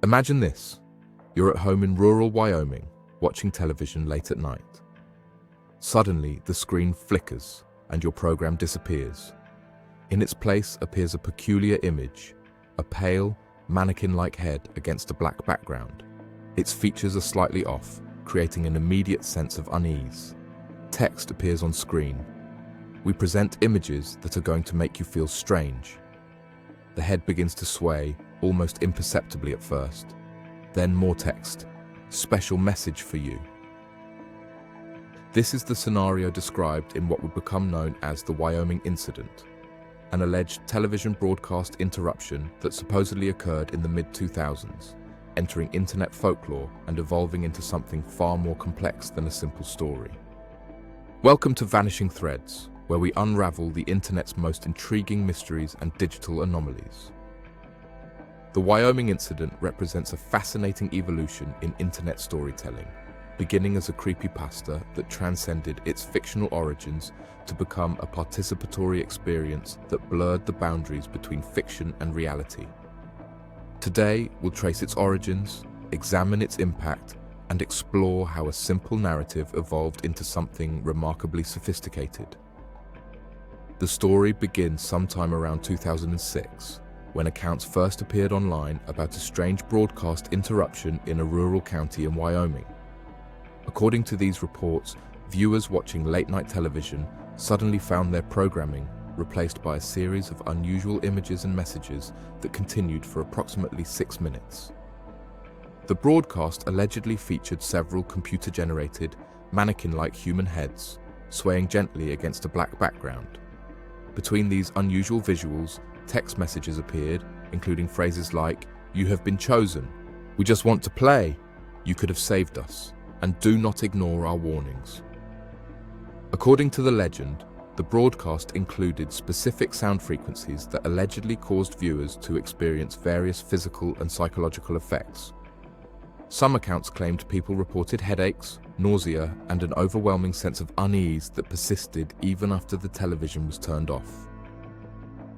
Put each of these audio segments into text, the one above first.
Imagine this. You're at home in rural Wyoming, watching television late at night. Suddenly, the screen flickers and your program disappears. In its place appears a peculiar image, a pale, mannequin-like head against a black background. Its features are slightly off, creating an immediate sense of unease. Text appears on screen. We present images that are going to make you feel strange. The head begins to sway, almost imperceptibly at first. Then more text. Special message for you. This is the scenario described in what would become known as the Wyoming Incident, an alleged television broadcast interruption that supposedly occurred in the mid-2000s, entering internet folklore and evolving into something far more complex than a simple story. Welcome to Vanishing Threads, where we unravel the internet's most intriguing mysteries and digital anomalies. The Wyoming Incident represents a fascinating evolution in internet storytelling, beginning as a creepypasta that transcended its fictional origins to become a participatory experience that blurred the boundaries between fiction and reality. Today, we'll trace its origins, examine its impact, and explore how a simple narrative evolved into something remarkably sophisticated. The story begins sometime around 2006, when accounts first appeared online about a strange broadcast interruption in a rural county in Wyoming. According to these reports, viewers watching late-night television suddenly found their programming replaced by a series of unusual images and messages that continued for approximately 6 minutes. The broadcast allegedly featured several computer-generated, mannequin-like human heads, swaying gently against a black background. Between these unusual visuals, text messages appeared, including phrases like, "You have been chosen," "We just want to play," "You could have saved us," and "Do not ignore our warnings." According to the legend, the broadcast included specific sound frequencies that allegedly caused viewers to experience various physical and psychological effects. Some accounts claimed people reported headaches, nausea, and an overwhelming sense of unease that persisted even after the television was turned off.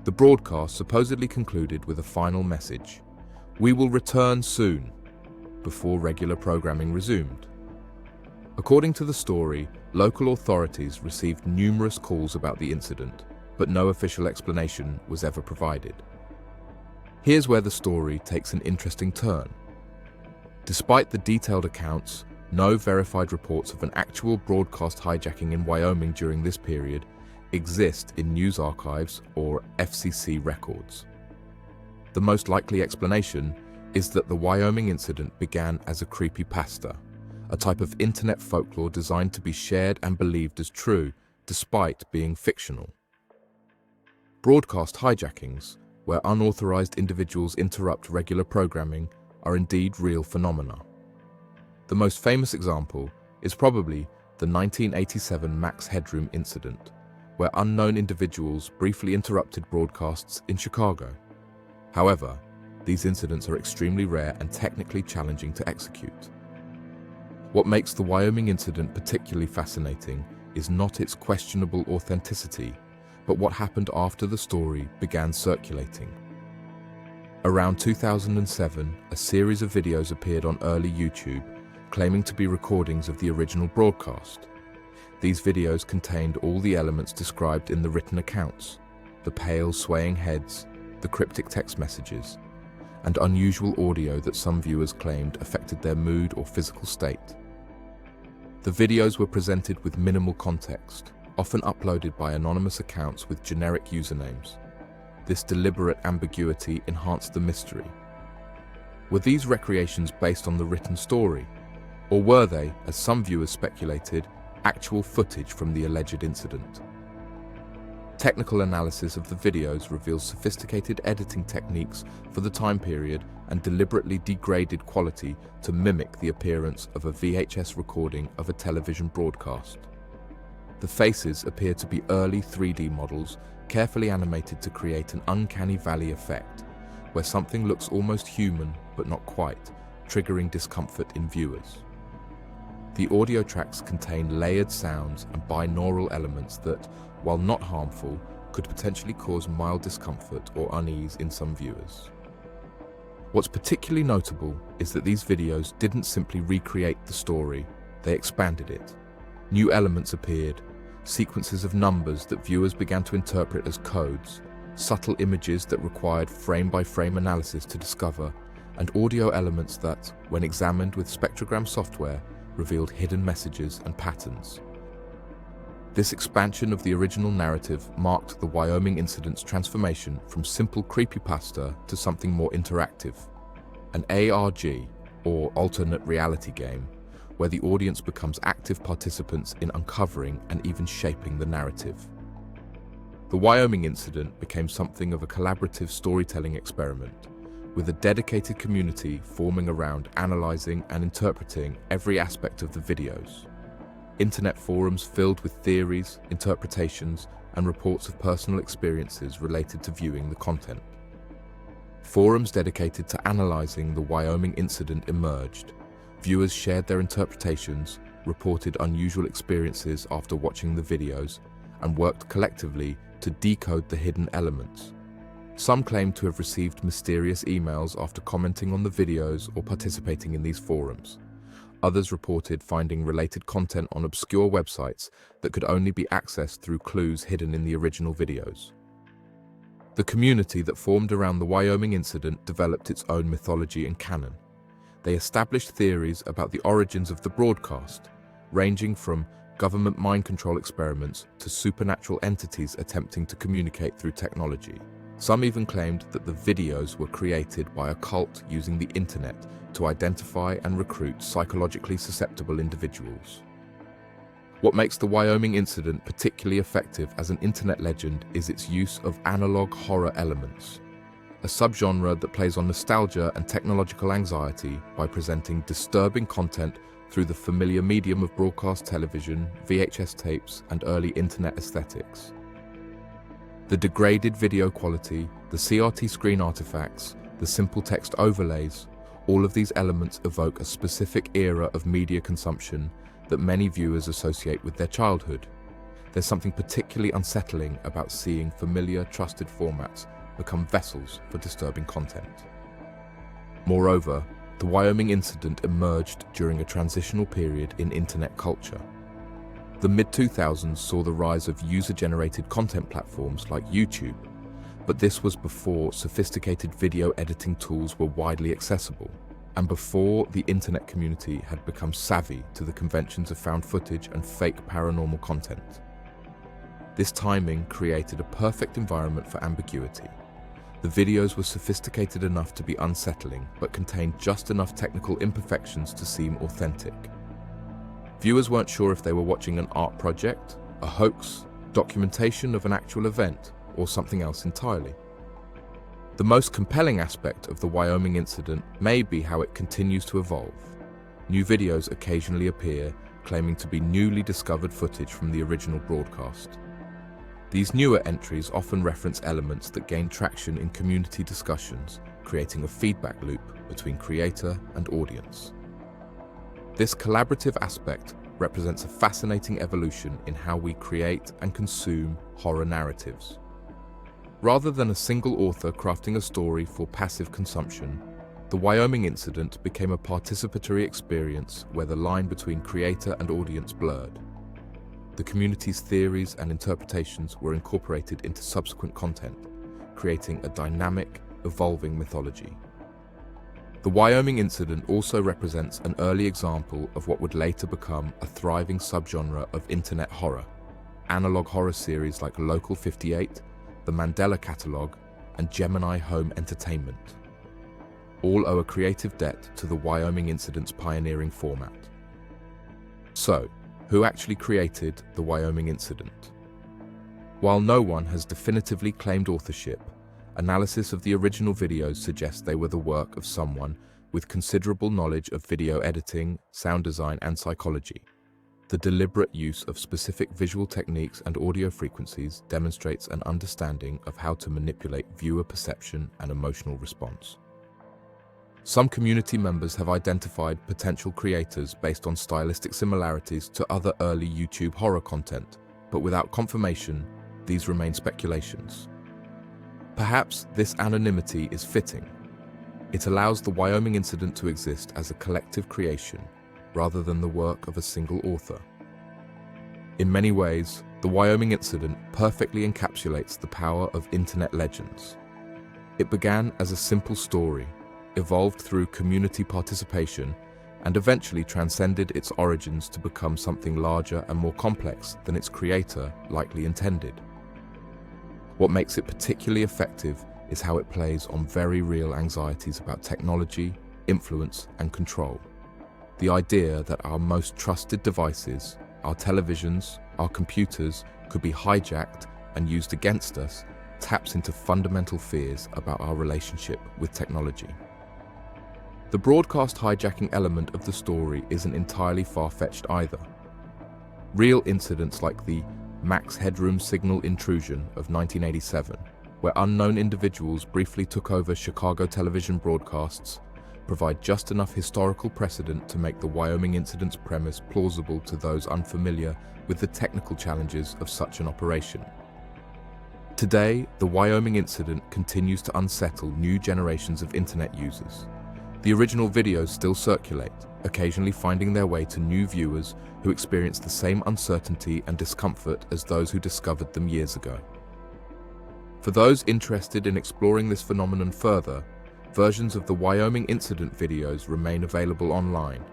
The broadcast supposedly concluded with a final message, "We will return soon," before regular programming resumed. According to the story, local authorities received numerous calls about the incident, but no official explanation was ever provided. Here's where the story takes an interesting turn. Despite the detailed accounts, no verified reports of an actual broadcast hijacking in Wyoming during this period exist in news archives or FCC records. The most likely explanation is that the Wyoming Incident began as a creepypasta, a type of internet folklore designed to be shared and believed as true, despite being fictional. Broadcast hijackings, where unauthorized individuals interrupt regular programming, are indeed real phenomena. The most famous example is probably the 1987 Max Headroom incident, where unknown individuals briefly interrupted broadcasts in Chicago. However, these incidents are extremely rare and technically challenging to execute. What makes the Wyoming Incident particularly fascinating is not its questionable authenticity, but what happened after the story began circulating. Around 2007, a series of videos appeared on early YouTube, claiming to be recordings of the original broadcast. These videos contained all the elements described in the written accounts: the pale, swaying heads, the cryptic text messages, and unusual audio that some viewers claimed affected their mood or physical state. The videos were presented with minimal context, often uploaded by anonymous accounts with generic usernames. This deliberate ambiguity enhanced the mystery. Were these recreations based on the written story? Or were they, as some viewers speculated, actual footage from the alleged incident? Technical analysis of the videos reveals sophisticated editing techniques for the time period and deliberately degraded quality to mimic the appearance of a VHS recording of a television broadcast. The faces appear to be early 3D models, carefully animated to create an uncanny valley effect, where something looks almost human but not quite, triggering discomfort in viewers. The audio tracks contain layered sounds and binaural elements that, while not harmful, could potentially cause mild discomfort or unease in some viewers. What's particularly notable is that these videos didn't simply recreate the story, they expanded it. New elements appeared, sequences of numbers that viewers began to interpret as codes, subtle images that required frame-by-frame analysis to discover, and audio elements that, when examined with spectrogram software, revealed hidden messages and patterns. This expansion of the original narrative marked the Wyoming Incident's transformation from simple creepypasta to something more interactive, an ARG, or alternate reality game, where the audience becomes active participants in uncovering and even shaping the narrative. The Wyoming Incident became something of a collaborative storytelling experiment, with a dedicated community forming around analyzing and interpreting every aspect of the videos. Internet forums filled with theories, interpretations, and reports of personal experiences related to viewing the content. Forums dedicated to analyzing the Wyoming Incident emerged. Viewers shared their interpretations, reported unusual experiences after watching the videos, and worked collectively to decode the hidden elements. Some claimed to have received mysterious emails after commenting on the videos or participating in these forums. Others reported finding related content on obscure websites that could only be accessed through clues hidden in the original videos. The community that formed around the Wyoming Incident developed its own mythology and canon. They established theories about the origins of the broadcast, ranging from government mind control experiments to supernatural entities attempting to communicate through technology. Some even claimed that the videos were created by a cult using the internet to identify and recruit psychologically susceptible individuals. What makes the Wyoming Incident particularly effective as an internet legend is its use of analog horror elements, a subgenre that plays on nostalgia and technological anxiety by presenting disturbing content through the familiar medium of broadcast television, VHS tapes, and early internet aesthetics. The degraded video quality, the CRT screen artifacts, the simple text overlays, all of these elements evoke a specific era of media consumption that many viewers associate with their childhood. There's something particularly unsettling about seeing familiar, trusted formats become vessels for disturbing content. Moreover, the Wyoming Incident emerged during a transitional period in internet culture. The mid-2000s saw the rise of user-generated content platforms like YouTube, but this was before sophisticated video editing tools were widely accessible, and before the internet community had become savvy to the conventions of found footage and fake paranormal content. This timing created a perfect environment for ambiguity. The videos were sophisticated enough to be unsettling, but contained just enough technical imperfections to seem authentic. Viewers weren't sure if they were watching an art project, a hoax, documentation of an actual event, or something else entirely. The most compelling aspect of the Wyoming Incident may be how it continues to evolve. New videos occasionally appear, claiming to be newly discovered footage from the original broadcast. These newer entries often reference elements that gain traction in community discussions, creating a feedback loop between creator and audience. This collaborative aspect represents a fascinating evolution in how we create and consume horror narratives. Rather than a single author crafting a story for passive consumption, the Wyoming Incident became a participatory experience where the line between creator and audience blurred. The community's theories and interpretations were incorporated into subsequent content, creating a dynamic, evolving mythology. The Wyoming Incident also represents an early example of what would later become a thriving subgenre of internet horror. Analog horror series like Local 58, The Mandela Catalog, and Gemini Home Entertainment all owe a creative debt to the Wyoming Incident's pioneering format. So, who actually created the Wyoming Incident? While no one has definitively claimed authorship, analysis of the original videos suggests they were the work of someone with considerable knowledge of video editing, sound design, and psychology. The deliberate use of specific visual techniques and audio frequencies demonstrates an understanding of how to manipulate viewer perception and emotional response. Some community members have identified potential creators based on stylistic similarities to other early YouTube horror content, but without confirmation, these remain speculations. Perhaps this anonymity is fitting. It allows the Wyoming Incident to exist as a collective creation rather than the work of a single author. In many ways, the Wyoming Incident perfectly encapsulates the power of internet legends. It began as a simple story, evolved through community participation, and eventually transcended its origins to become something larger and more complex than its creator likely intended. What makes it particularly effective is how it plays on very real anxieties about technology, influence, and control. The idea that our most trusted devices, our televisions, our computers, could be hijacked and used against us taps into fundamental fears about our relationship with technology. The broadcast hijacking element of the story isn't entirely far-fetched either. Real incidents like the Max Headroom signal intrusion of 1987, where unknown individuals briefly took over Chicago television broadcasts, provide just enough historical precedent to make the Wyoming Incident's premise plausible to those unfamiliar with the technical challenges of such an operation. Today, the Wyoming Incident continues to unsettle new generations of internet users. The original videos still circulate, occasionally finding their way to new viewers who experience the same uncertainty and discomfort as those who discovered them years ago. For those interested in exploring this phenomenon further, versions of the Wyoming Incident videos remain available online,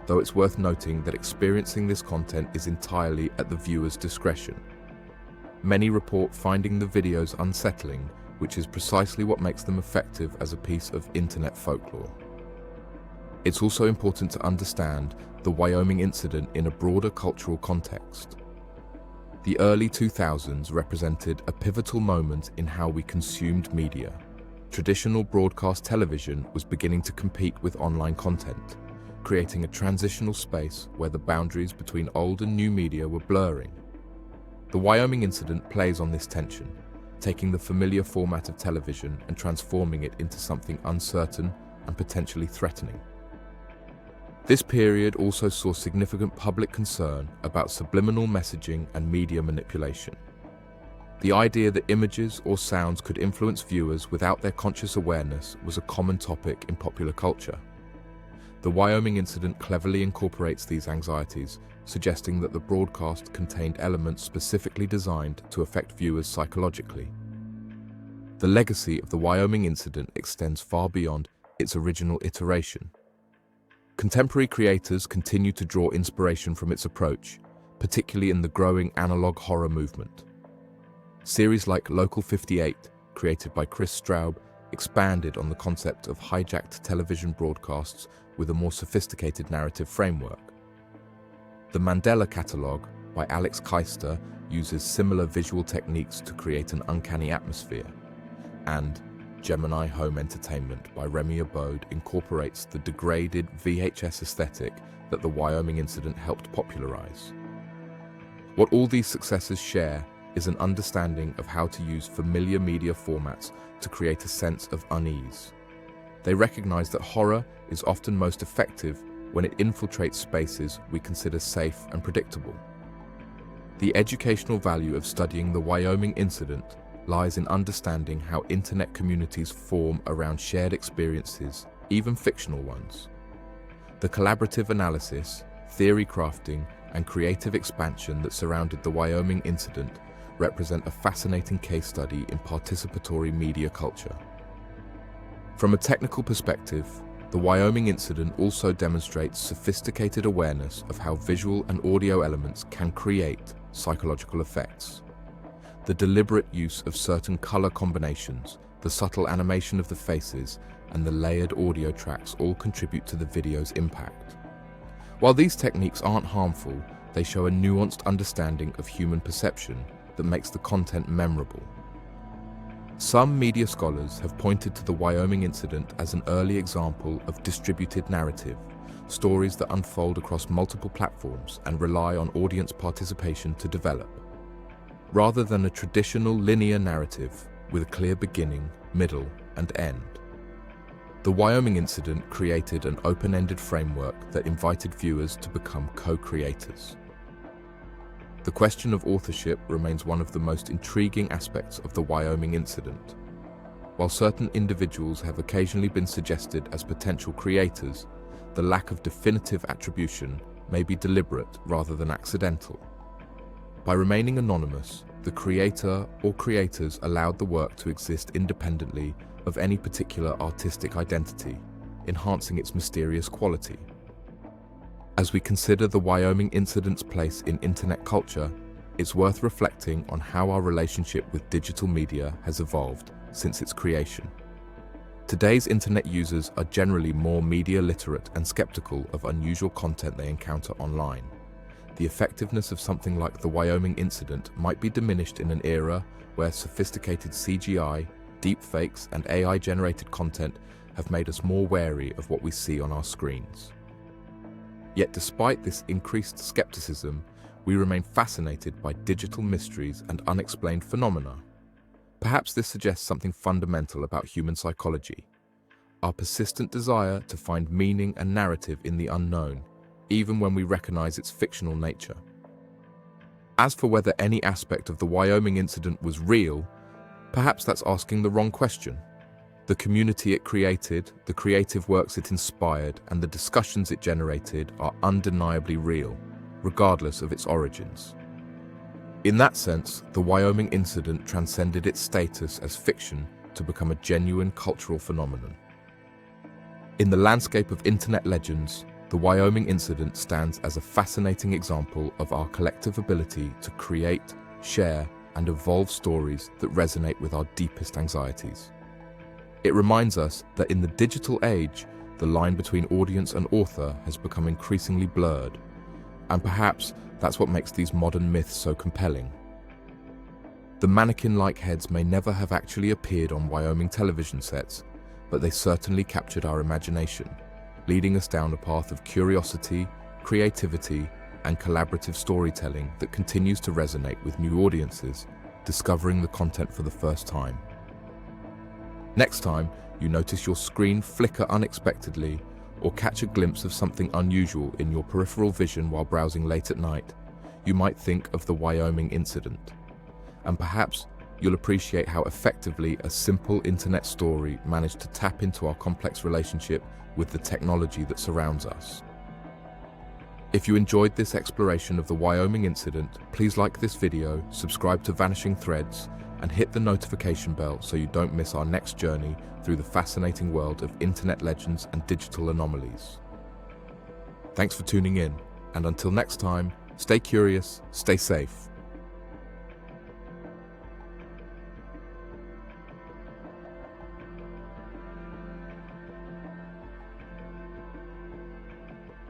though it's worth noting that experiencing this content is entirely at the viewer's discretion. Many report finding the videos unsettling, which is precisely what makes them effective as a piece of internet folklore. It's also important to understand the Wyoming Incident in a broader cultural context. The early 2000s represented a pivotal moment in how we consumed media. Traditional broadcast television was beginning to compete with online content, creating a transitional space where the boundaries between old and new media were blurring. The Wyoming Incident plays on this tension, taking the familiar format of television and transforming it into something uncertain and potentially threatening. This period also saw significant public concern about subliminal messaging and media manipulation. The idea that images or sounds could influence viewers without their conscious awareness was a common topic in popular culture. The Wyoming Incident cleverly incorporates these anxieties, suggesting that the broadcast contained elements specifically designed to affect viewers psychologically. The legacy of the Wyoming Incident extends far beyond its original iteration. Contemporary creators continue to draw inspiration from its approach, particularly in the growing analog horror movement. Series like Local 58, created by Chris Straub, expanded on the concept of hijacked television broadcasts with a more sophisticated narrative framework. The Mandela Catalogue by Alex Keister uses similar visual techniques to create an uncanny atmosphere, and Gemini Home Entertainment by Remy Abode incorporates the degraded VHS aesthetic that the Wyoming Incident helped popularize. What all these successes share is an understanding of how to use familiar media formats to create a sense of unease. They recognize that horror is often most effective when it infiltrates spaces we consider safe and predictable. The educational value of studying the Wyoming Incident lies in understanding how internet communities form around shared experiences, even fictional ones. The collaborative analysis, theory crafting, and creative expansion that surrounded the Wyoming Incident represent a fascinating case study in participatory media culture. From a technical perspective, the Wyoming Incident also demonstrates sophisticated awareness of how visual and audio elements can create psychological effects. The deliberate use of certain color combinations, the subtle animation of the faces, and the layered audio tracks all contribute to the video's impact. While these techniques aren't harmful, they show a nuanced understanding of human perception that makes the content memorable. Some media scholars have pointed to the Wyoming Incident as an early example of distributed narrative, stories that unfold across multiple platforms and rely on audience participation to develop. Rather than a traditional linear narrative with a clear beginning, middle, and end. The Wyoming Incident created an open-ended framework that invited viewers to become co-creators. The question of authorship remains one of the most intriguing aspects of the Wyoming Incident. While certain individuals have occasionally been suggested as potential creators, the lack of definitive attribution may be deliberate rather than accidental. By remaining anonymous, the creator or creators allowed the work to exist independently of any particular artistic identity, enhancing its mysterious quality. As we consider the Wyoming Incident's place in internet culture, it's worth reflecting on how our relationship with digital media has evolved since its creation. Today's internet users are generally more media literate and skeptical of unusual content they encounter online. The effectiveness of something like the Wyoming Incident might be diminished in an era where sophisticated CGI, deepfakes, and AI-generated content have made us more wary of what we see on our screens. Yet despite this increased skepticism, we remain fascinated by digital mysteries and unexplained phenomena. Perhaps this suggests something fundamental about human psychology: our persistent desire to find meaning and narrative in the unknown, even when we recognize its fictional nature. As for whether any aspect of the Wyoming Incident was real, perhaps that's asking the wrong question. The community it created, the creative works it inspired, and the discussions it generated are undeniably real, regardless of its origins. In that sense, the Wyoming Incident transcended its status as fiction to become a genuine cultural phenomenon. In the landscape of internet legends, the Wyoming Incident stands as a fascinating example of our collective ability to create, share, and evolve stories that resonate with our deepest anxieties. It reminds us that in the digital age, the line between audience and author has become increasingly blurred, and perhaps that's what makes these modern myths so compelling. The mannequin-like heads may never have actually appeared on Wyoming television sets, but they certainly captured our imagination, leading us down a path of curiosity, creativity, and collaborative storytelling that continues to resonate with new audiences, discovering the content for the first time. Next time you notice your screen flicker unexpectedly or catch a glimpse of something unusual in your peripheral vision while browsing late at night, you might think of the Wyoming Incident. And perhaps you'll appreciate how effectively a simple internet story managed to tap into our complex relationship with the technology that surrounds us. If you enjoyed this exploration of the Wyoming Incident, please like this video, subscribe to Vanishing Threads, and hit the notification bell so you don't miss our next journey through the fascinating world of internet legends and digital anomalies. Thanks for tuning in, and until next time, stay curious, stay safe.